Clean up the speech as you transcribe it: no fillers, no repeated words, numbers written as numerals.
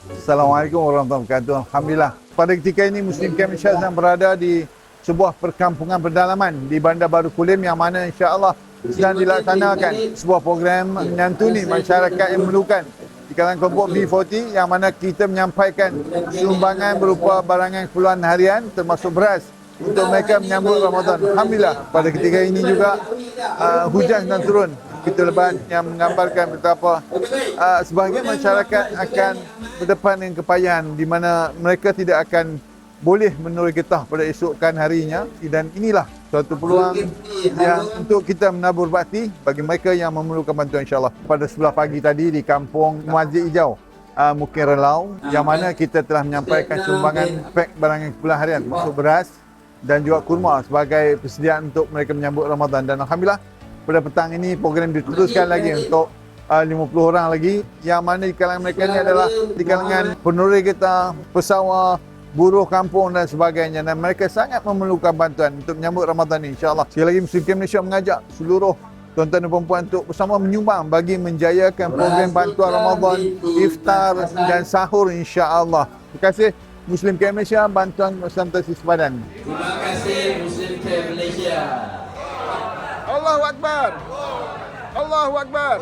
Assalamualaikum warahmatullahi wabarakatuh. Alhamdulillah. Pada ketika ini Muslim Camp Malaysia sedang berada di sebuah perkampungan pedalaman di Bandar Baru Kulim yang mana insya-Allah sedang dilaksanakan sebuah program menyantuni masyarakat yang memerlukan di kalangan kelompok B40 yang mana kita menyampaikan sumbangan berupa barangan keperluan harian termasuk beras untuk mereka menyambut Ramadan. Alhamdulillah pada ketika ini juga hujan sedang turun. Kita lebat yang menggambarkan betapa sebahagian masyarakat akan berdepan dengan kepayahan di mana mereka tidak akan boleh menurut getah pada esokan harinya, dan inilah suatu peluang yang untuk kita menabur bakti bagi mereka yang memerlukan bantuan insya-Allah. Pada sebelah pagi tadi di kampung Masjid Hijau Mukim Relau yang mana kita telah menyampaikan sumbangan pek barangan keperluan harian termasuk beras dan juga kurma sebagai persediaan untuk mereka menyambut Ramadan, dan alhamdulillah pada petang ini program diteruskan lagi untuk 50 orang lagi yang mana di kalangan mereka ini adalah di kalangan peneroris kita, pesawah, buruh kampung dan sebagainya, dan mereka sangat memerlukan bantuan untuk menyambut Ramadan ini insya-Allah. Sekali lagi Muslim Camp Malaysia mengajak seluruh tuan-tuan dan puan-puan untuk bersama menyumbang bagi menjayakan program bantuan Ramadan, iftar dan sahur insya-Allah. Terima kasih Muslim Camp Malaysia, bantuan Santosi Sepadan. Terima kasih Muslim Camp Malaysia. Allahu Akbar. Allahu Akbar.